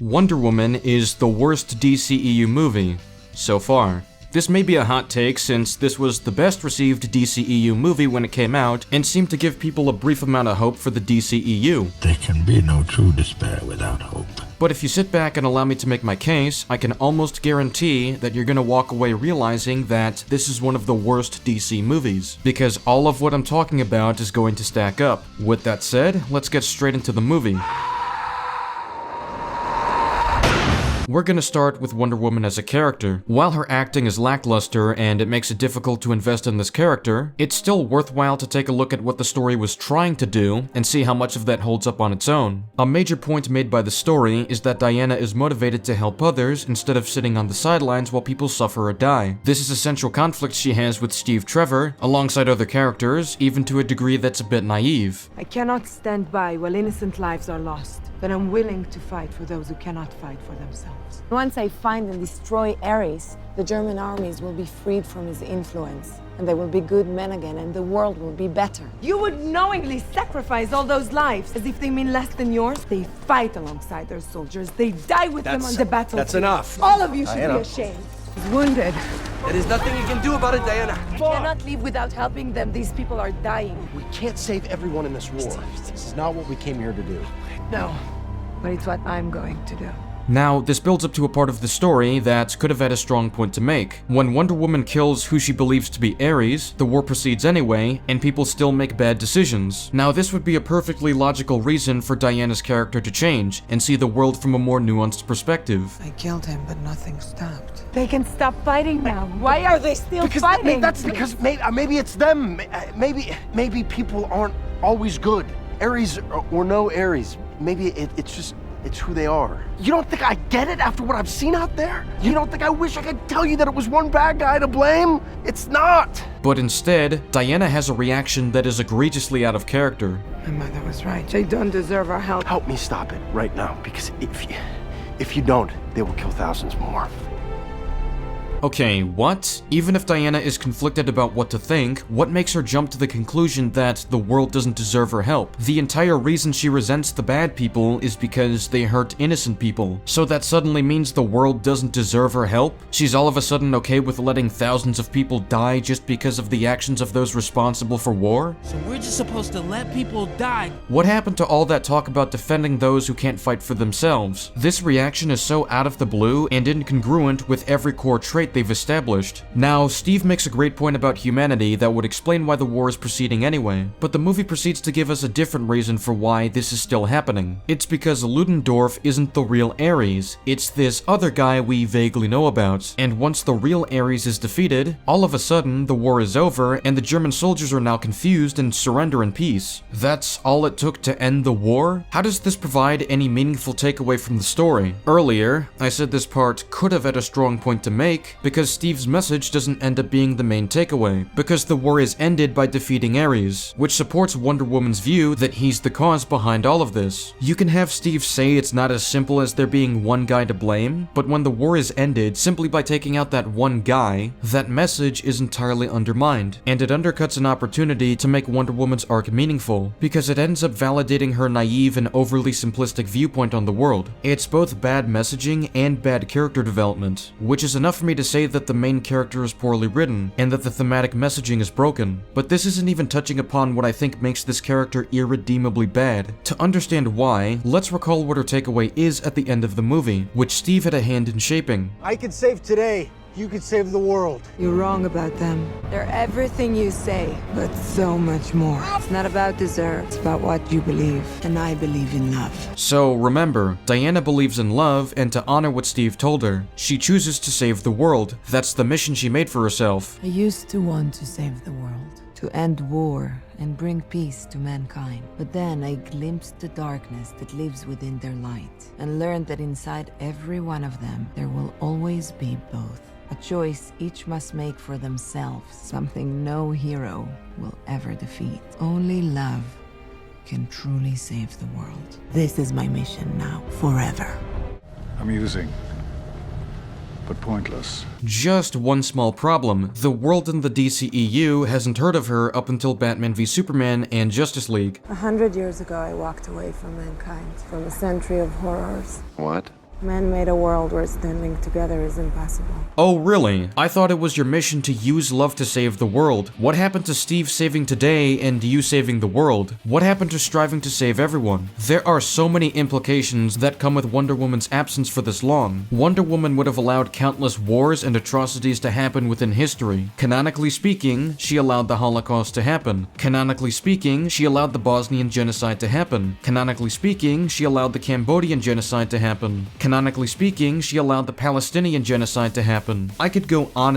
Wonder Woman is the worst DCEU movie so far. This may be a hot take since this was the best received DCEU movie when it came out and seemed to give people a brief amount of hope for the DCEU. There can be no true despair without hope. But if you sit back and allow me to make my case, I can almost guarantee that you're gonna walk away realizing that this is one of the worst DC movies, because all of what I'm talking about is going to stack up. With that said, let's get straight into the movie. We're gonna start with Wonder Woman as a character. While her acting is lackluster and it makes it difficult to invest in this character, it's still worthwhile to take a look at what the story was trying to do and see how much of that holds up on its own. A major point made by the story is that Diana is motivated to help others instead of sitting on the sidelines while people suffer or die. This is a central conflict she has with Steve Trevor, alongside other characters, even to a degree that's a bit naive. I cannot stand by while innocent lives are lost, but I'm willing to fight for those who cannot fight for themselves. Once I find and destroy Ares, the German armies will be freed from his influence, and they will be good men again, and the world will be better. You would knowingly sacrifice all those lives as if they mean less than yours? They fight alongside their soldiers. They die with them on the battlefield. That's enough. All of you should Diana. be ashamed. He's wounded. There is nothing you can do about it, Diana. I cannot leave without helping them. These people are dying. We can't save everyone in this war. This is not what we came here to do. No, but it's what I'm going to do. Now, this builds up to a part of the story that could have had a strong point to make. When Wonder Woman kills who she believes to be Ares, the war proceeds anyway, and people still make bad decisions. Now, this would be a perfectly logical reason for Diana's character to change and see the world from a more nuanced perspective. I killed him, but nothing stopped. They can stop fighting now. Why are they still fighting? That's because maybe it's them. Maybe people aren't always good. Ares or no Ares. Maybe it's who they are. You don't think I get it after what I've seen out there? You don't think I wish I could tell you that it was one bad guy to blame? It's not. But instead, Diana has a reaction that is egregiously out of character. My mother was right. They don't deserve our help. Help me stop it right now, because if you don't, they will kill thousands more. Okay, what? Even if Diana is conflicted about what to think, what makes her jump to the conclusion that the world doesn't deserve her help? The entire reason she resents the bad people is because they hurt innocent people. So that suddenly means the world doesn't deserve her help? She's all of a sudden okay with letting thousands of people die just because of the actions of those responsible for war? So we're just supposed to let people die? What happened to all that talk about defending those who can't fight for themselves? This reaction is so out of the blue and incongruent with every core trait they've established. Now, Steve makes a great point about humanity that would explain why the war is proceeding anyway, but the movie proceeds to give us a different reason for why this is still happening. It's because Ludendorff isn't the real Ares, it's this other guy we vaguely know about, and once the real Ares is defeated, all of a sudden the war is over and the German soldiers are now confused and surrender in peace. That's all it took to end the war? How does this provide any meaningful takeaway from the story? Earlier, I said this part could have had a strong point to make, because Steve's message doesn't end up being the main takeaway, because the war is ended by defeating Ares, which supports Wonder Woman's view that he's the cause behind all of this. You can have Steve say it's not as simple as there being one guy to blame, but when the war is ended simply by taking out that one guy, that message is entirely undermined, and it undercuts an opportunity to make Wonder Woman's arc meaningful, because it ends up validating her naive and overly simplistic viewpoint on the world. It's both bad messaging and bad character development, which is enough for me to say that the main character is poorly written, and that the thematic messaging is broken. But this isn't even touching upon what I think makes this character irredeemably bad. To understand why, let's recall what her takeaway is at the end of the movie, which Steve had a hand in shaping. I could save today. You could save the world. You're wrong about them. They're everything you say, but so much more. It's not about deserve, it's about what you believe. And I believe in love. So remember, Diana believes in love, and to honor what Steve told her, she chooses to save the world. That's the mission she made for herself. I used to want to save the world, to end war and bring peace to mankind. But then I glimpsed the darkness that lives within their light, and learned that inside every one of them, there will always be both. A choice each must make for themselves, something no hero will ever defeat. Only love can truly save the world. This is my mission now, forever. Amusing, but pointless. Just one small problem. The world in the DCEU hasn't heard of her up until Batman v Superman and Justice League. 100 years ago, I walked away from mankind, from a century of horrors. What? Man made a world where standing together is impossible. Oh really? I thought it was your mission to use love to save the world. What happened to Steve saving today and you saving the world? What happened to striving to save everyone? There are so many implications that come with Wonder Woman's absence for this long. Wonder Woman would have allowed countless wars and atrocities to happen within history. Canonically speaking, she allowed the Holocaust to happen. Canonically speaking, she allowed the Bosnian genocide to happen. Canonically speaking, she allowed the Cambodian genocide to happen. Canonically speaking, she allowed the Palestinian genocide to happen. I could go on,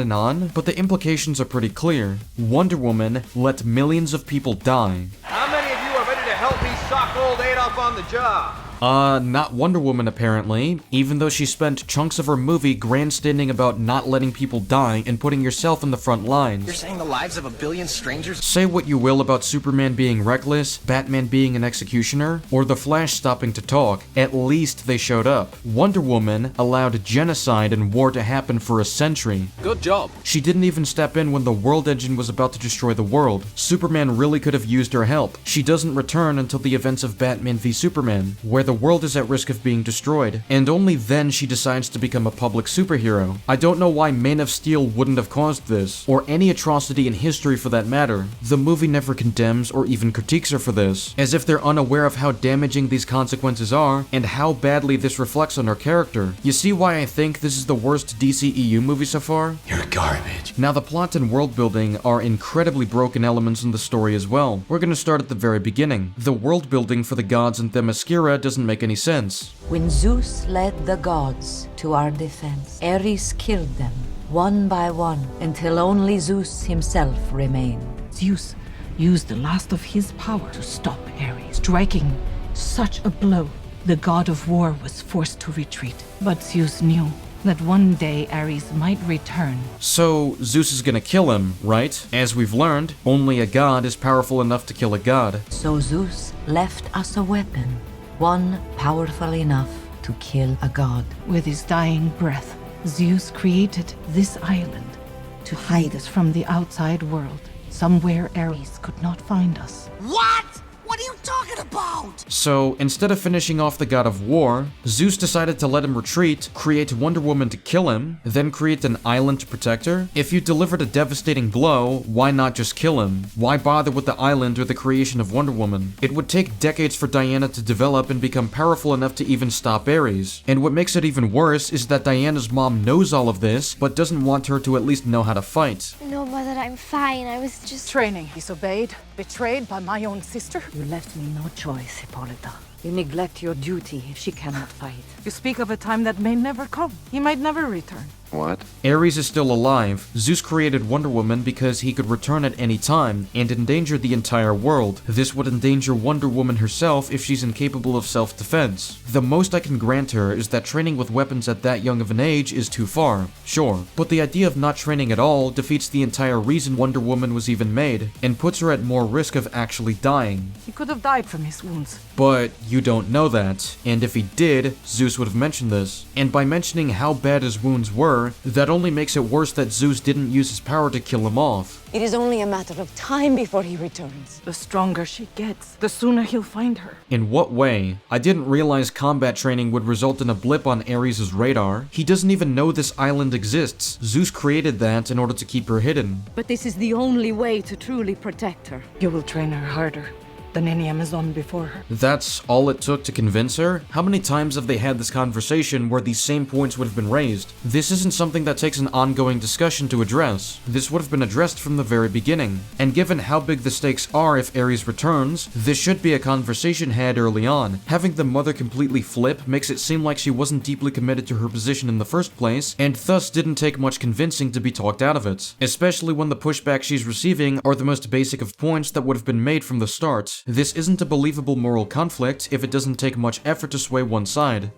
but the implications are pretty clear. Wonder Woman let millions of people die. How many of you are ready to help me sock old Adolf on the job? Not Wonder Woman apparently, even though she spent chunks of her movie grandstanding about not letting people die and putting yourself in the front lines. You're saying the lives of a billion strangers? Say what you will about Superman being reckless, Batman being an executioner, or the Flash stopping to talk, at least they showed up. Wonder Woman allowed genocide and war to happen for a century. Good job. She didn't even step in when the World Engine was about to destroy the world. Superman really could have used her help. She doesn't return until the events of Batman v Superman, where the world is at risk of being destroyed, and only then she decides to become a public superhero. I don't know why Man of Steel wouldn't have caused this, or any atrocity in history for that matter. The movie never condemns or even critiques her for this, as if they're unaware of how damaging these consequences are, and how badly this reflects on her character. You see why I think this is the worst DCEU movie so far? You're garbage. Now the plot and world building are incredibly broken elements in the story as well. We're gonna start at the very beginning. The world building for the gods in Themyscira doesn't make any sense. When Zeus led the gods to our defense, Ares killed them, one by one, until only Zeus himself remained. Zeus used the last of his power to stop Ares, striking such a blow. The god of war was forced to retreat, but Zeus knew that one day Ares might return. So Zeus is gonna kill him, right? As we've learned, only a god is powerful enough to kill a god. So Zeus left us a weapon, one powerful enough to kill a god. With his dying breath, Zeus created this island to hide us from the outside world, somewhere Ares could not find us. What? What are you talking about? So, instead of finishing off the god of war, Zeus decided to let him retreat, create Wonder Woman to kill him, then create an island to protect her. If you delivered a devastating blow, why not just kill him? Why bother with the island or the creation of Wonder Woman? It would take decades for Diana to develop and become powerful enough to even stop Ares. And what makes it even worse is that Diana's mom knows all of this, but doesn't want her to at least know how to fight. No, Mother, I'm fine. I was just... Training. Disobeyed, betrayed by my own sister. You left me no choice, Hippolyta. You neglect your duty if she cannot fight. You speak of a time that may never come. He might never return. What? Ares is still alive. Zeus created Wonder Woman because he could return at any time and endanger the entire world. This would endanger Wonder Woman herself if she's incapable of self-defense. The most I can grant her is that training with weapons at that young of an age is too far, sure, but the idea of not training at all defeats the entire reason Wonder Woman was even made, and puts her at more risk of actually dying. He could have died from his wounds. But you don't know that, and if he did, Zeus would have mentioned this. And by mentioning how bad his wounds were, that only makes it worse that Zeus didn't use his power to kill him off. It is only a matter of time before he returns. The stronger she gets, the sooner he'll find her. In what way? I didn't realize combat training would result in a blip on Ares' radar. He doesn't even know this island exists. Zeus created that in order to keep her hidden. But this is the only way to truly protect her. You will train her harder than any Amazon before her. That's all it took to convince her? How many times have they had this conversation where these same points would have been raised? This isn't something that takes an ongoing discussion to address. This would have been addressed from the very beginning. And given how big the stakes are if Ares returns, this should be a conversation had early on. Having the mother completely flip makes it seem like she wasn't deeply committed to her position in the first place, and thus didn't take much convincing to be talked out of it. Especially when the pushback she's receiving are the most basic of points that would have been made from the start. This isn't a believable moral conflict if it doesn't take much effort to sway one side.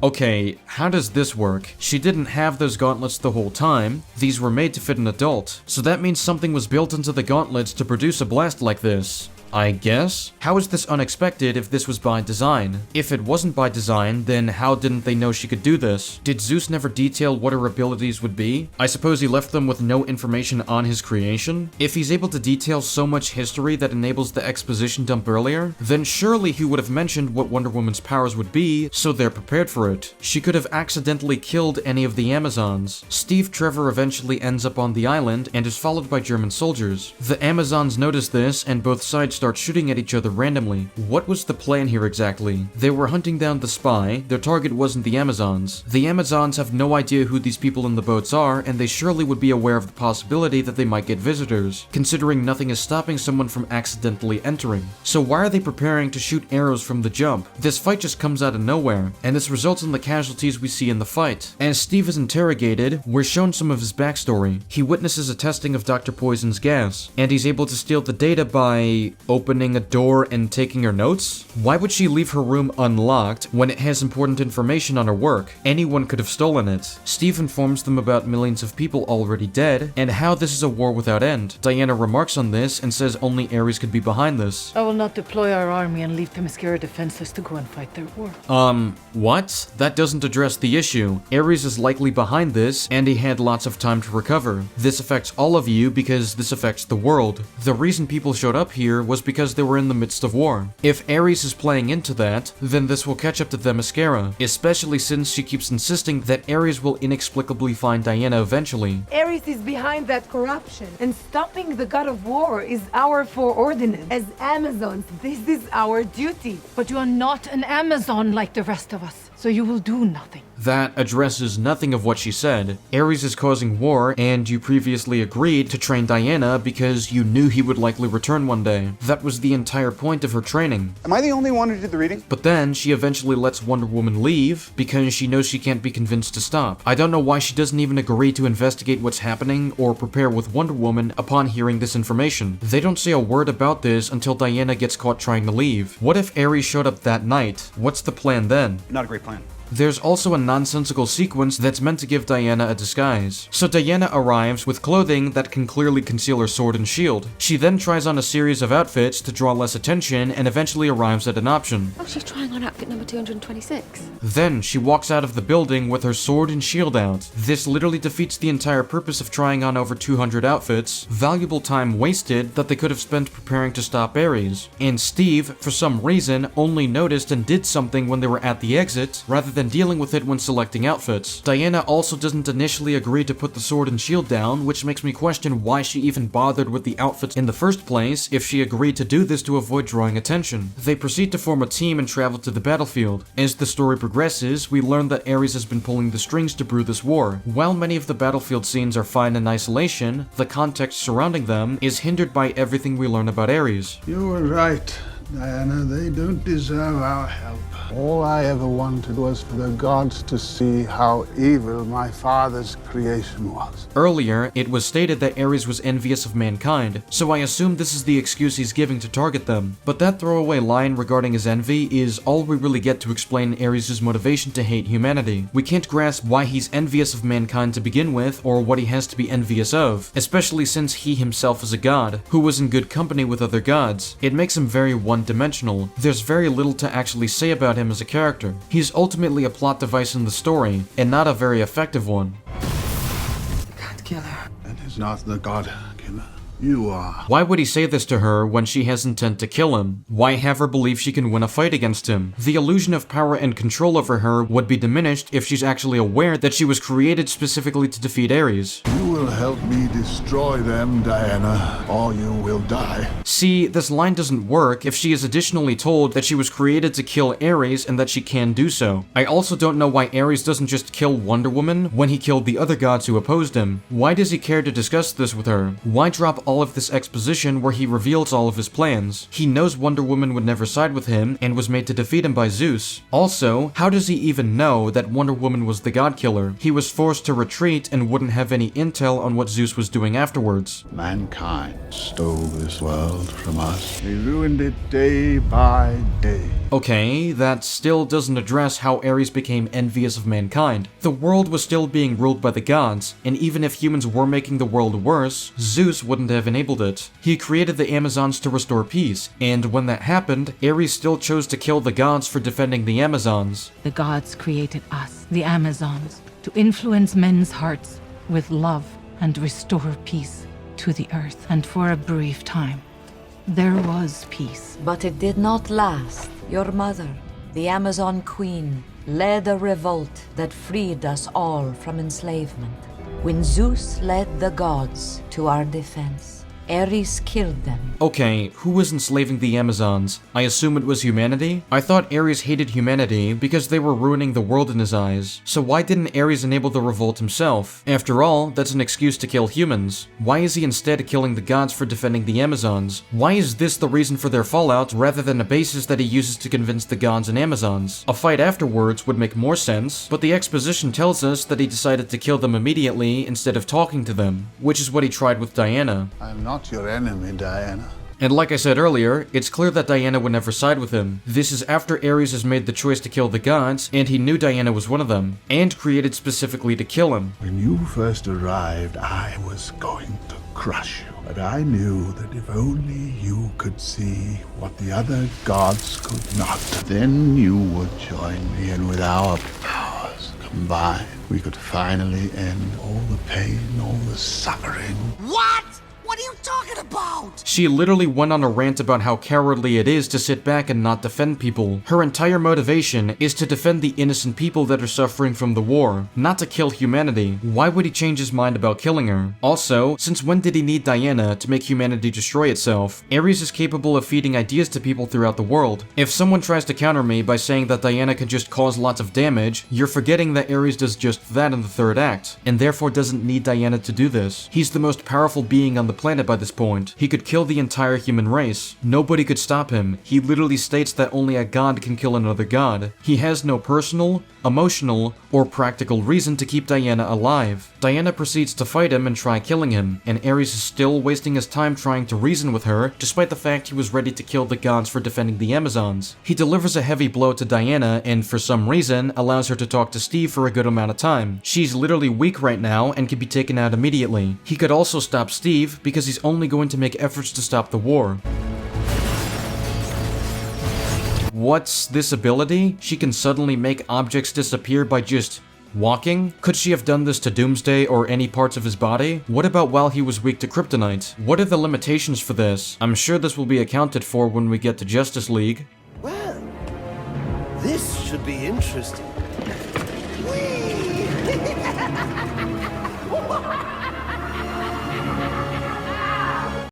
Okay, how does this work? She didn't have those gauntlets the whole time. These were made to fit an adult. So that means something was built into the gauntlets to produce a blast like this. I guess? How is this unexpected if this was by design? If it wasn't by design, then how didn't they know she could do this? Did Zeus never detail what her abilities would be? I suppose he left them with no information on his creation? If he's able to detail so much history that enables the exposition dump earlier, then surely he would have mentioned what Wonder Woman's powers would be, so they're prepared for it. She could have accidentally killed any of the Amazons. Steve Trevor eventually ends up on the island and is followed by German soldiers. The Amazons notice this and both sides start shooting at each other randomly. What was the plan here exactly? They were hunting down the spy, their target wasn't the Amazons. The Amazons have no idea who these people in the boats are, and they surely would be aware of the possibility that they might get visitors, considering nothing is stopping someone from accidentally entering. So why are they preparing to shoot arrows from the jump? This fight just comes out of nowhere, and this results in the casualties we see in the fight. As Steve is interrogated, we're shown some of his backstory. He witnesses a testing of Dr. Poison's gas, and he's able to steal the data by opening a door and taking her notes? Why would she leave her room unlocked when it has important information on her work? Anyone could have stolen it. Steve informs them about millions of people already dead, and how this is a war without end. Diana remarks on this and says only Ares could be behind this. I will not deploy our army and leave Themyscira defenseless to go and fight their war. What? That doesn't address the issue. Ares is likely behind this, and he had lots of time to recover. This affects all of you because this affects the world. The reason people showed up here was because they were in the midst of war. If Ares is playing into that, then this will catch up to Themyscira, especially since she keeps insisting that Ares will inexplicably find Diana eventually. Ares is behind that corruption, and stopping the god of war is our foreordinance. As Amazons, this is our duty. But you are not an Amazon like the rest of us, so you will do nothing. That addresses nothing of what she said. Ares is causing war, and you previously agreed to train Diana because you knew he would likely return one day. That was the entire point of her training. Am I the only one who did the reading? But then, she eventually lets Wonder Woman leave because she knows she can't be convinced to stop. I don't know why she doesn't even agree to investigate what's happening or prepare with Wonder Woman upon hearing this information. They don't say a word about this until Diana gets caught trying to leave. What if Ares showed up that night? What's the plan then? Not a great plan. There's also a nonsensical sequence that's meant to give Diana a disguise. So Diana arrives with clothing that can clearly conceal her sword and shield. She then tries on a series of outfits to draw less attention and eventually arrives at an option. Oh, she's trying on outfit number 226. Then she walks out of the building with her sword and shield out. This literally defeats the entire purpose of trying on over 200 outfits, valuable time wasted that they could have spent preparing to stop Ares. And Steve, for some reason, only noticed and did something when they were at the exit, rather than dealing with it when selecting outfits. Diana also doesn't initially agree to put the sword and shield down, which makes me question why she even bothered with the outfits in the first place if she agreed to do this to avoid drawing attention. They proceed to form a team and travel to the battlefield. As the story progresses, we learn that Ares has been pulling the strings to brew this war. While many of the battlefield scenes are fine in isolation, the context surrounding them is hindered by everything we learn about Ares. You were right, Diana. They don't deserve our help. All I ever wanted was for the gods to see how evil my father's creation was. Earlier, it was stated that Ares was envious of mankind, so I assume this is the excuse he's giving to target them. But that throwaway line regarding his envy is all we really get to explain Ares' motivation to hate humanity. We can't grasp why he's envious of mankind to begin with, or what he has to be envious of, especially since he himself is a god, who was in good company with other gods. It makes him very one-dimensional. There's very little to actually say about him as a character. He's ultimately a plot device in the story, and not a very effective one. The God Killer. That is not the God Killer. You are. Why would he say this to her when she has intent to kill him? Why have her believe she can win a fight against him? The illusion of power and control over her would be diminished if she's actually aware that she was created specifically to defeat Ares. You will help me destroy them, Diana, or you will die. See, this line doesn't work if she is additionally told that she was created to kill Ares and that she can do so. I also don't know why Ares doesn't just kill Wonder Woman when he killed the other gods who opposed him. Why does he care to discuss this with her? Why drop all of this exposition where he reveals all of his plans? He knows Wonder Woman would never side with him and was made to defeat him by Zeus. Also, how does he even know that Wonder Woman was the god killer? He was forced to retreat and wouldn't have any intel tell on what Zeus was doing afterwards. Mankind stole this world from us. They ruined it day by day. Okay, that still doesn't address how Ares became envious of mankind. The world was still being ruled by the gods, and even if humans were making the world worse, Zeus wouldn't have enabled it. He created the Amazons to restore peace, and when that happened, Ares still chose to kill the gods for defending the Amazons. The gods created us, the Amazons, to influence men's hearts with love and restore peace to the earth. And for a brief time, there was peace. But it did not last. Your mother, the Amazon Queen, led a revolt that freed us all from enslavement. When Zeus led the gods to our defense, Ares killed them. Okay, who was enslaving the Amazons? I assume it was humanity? I thought Ares hated humanity because they were ruining the world in his eyes. So why didn't Ares enable the revolt himself? After all, that's an excuse to kill humans. Why is he instead killing the gods for defending the Amazons? Why is this the reason for their fallout rather than a basis that he uses to convince the gods and Amazons? A fight afterwards would make more sense, but the exposition tells us that he decided to kill them immediately instead of talking to them, which is what he tried with Diana. I'm not your enemy, Diana. And like I said earlier, it's clear that Diana would never side with him. This is after Ares has made the choice to kill the gods, and he knew Diana was one of them, and created specifically to kill him. When you first arrived, I was going to crush you. But I knew that if only you could see what the other gods could not, then you would join me, and with our powers combined, we could finally end all the pain, all the suffering. What? What are you talking about? She literally went on a rant about how cowardly it is to sit back and not defend people. Her entire motivation is to defend the innocent people that are suffering from the war, not to kill humanity. Why would he change his mind about killing her? Also, since when did he need Diana to make humanity destroy itself? Ares is capable of feeding ideas to people throughout the world. If someone tries to counter me by saying that Diana can just cause lots of damage, you're forgetting that Ares does just that in the third act, and therefore doesn't need Diana to do this. He's the most powerful being on the planet by this point. He could kill the entire human race. Nobody could stop him. He literally states that only a god can kill another god. He has no personal, emotional, or practical reason to keep Diana alive. Diana proceeds to fight him and try killing him, and Ares is still wasting his time trying to reason with her, despite the fact he was ready to kill the gods for defending the Amazons. He delivers a heavy blow to Diana, and for some reason, allows her to talk to Steve for a good amount of time. She's literally weak right now and can be taken out immediately. He could also stop Steve, because he's only going to make efforts to stop the war. What's this ability? She can suddenly make objects disappear by just walking? Could she have done this to Doomsday or any parts of his body? What about while he was weak to kryptonite? What are the limitations for this? I'm sure this will be accounted for when we get to Justice League. Well, this should be interesting.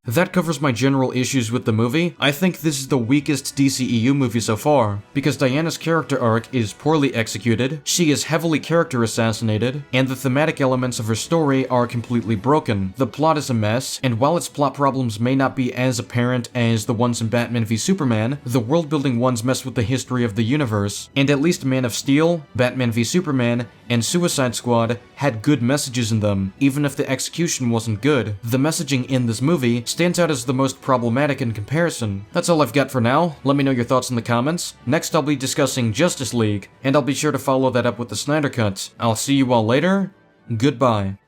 That covers my general issues with the movie. I think this is the weakest DCEU movie so far, because Diana's character arc is poorly executed, she is heavily character assassinated, and the thematic elements of her story are completely broken. The plot is a mess, and while its plot problems may not be as apparent as the ones in Batman v Superman, the world-building ones mess with the history of the universe, and at least Man of Steel, Batman v Superman, and Suicide Squad had good messages in them, even if the execution wasn't good. The messaging in this movie stands out as the most problematic in comparison. That's all I've got for now. Let me know your thoughts in the comments. Next I'll be discussing Justice League, and I'll be sure to follow that up with the Snyder Cut. I'll see you all later. Goodbye.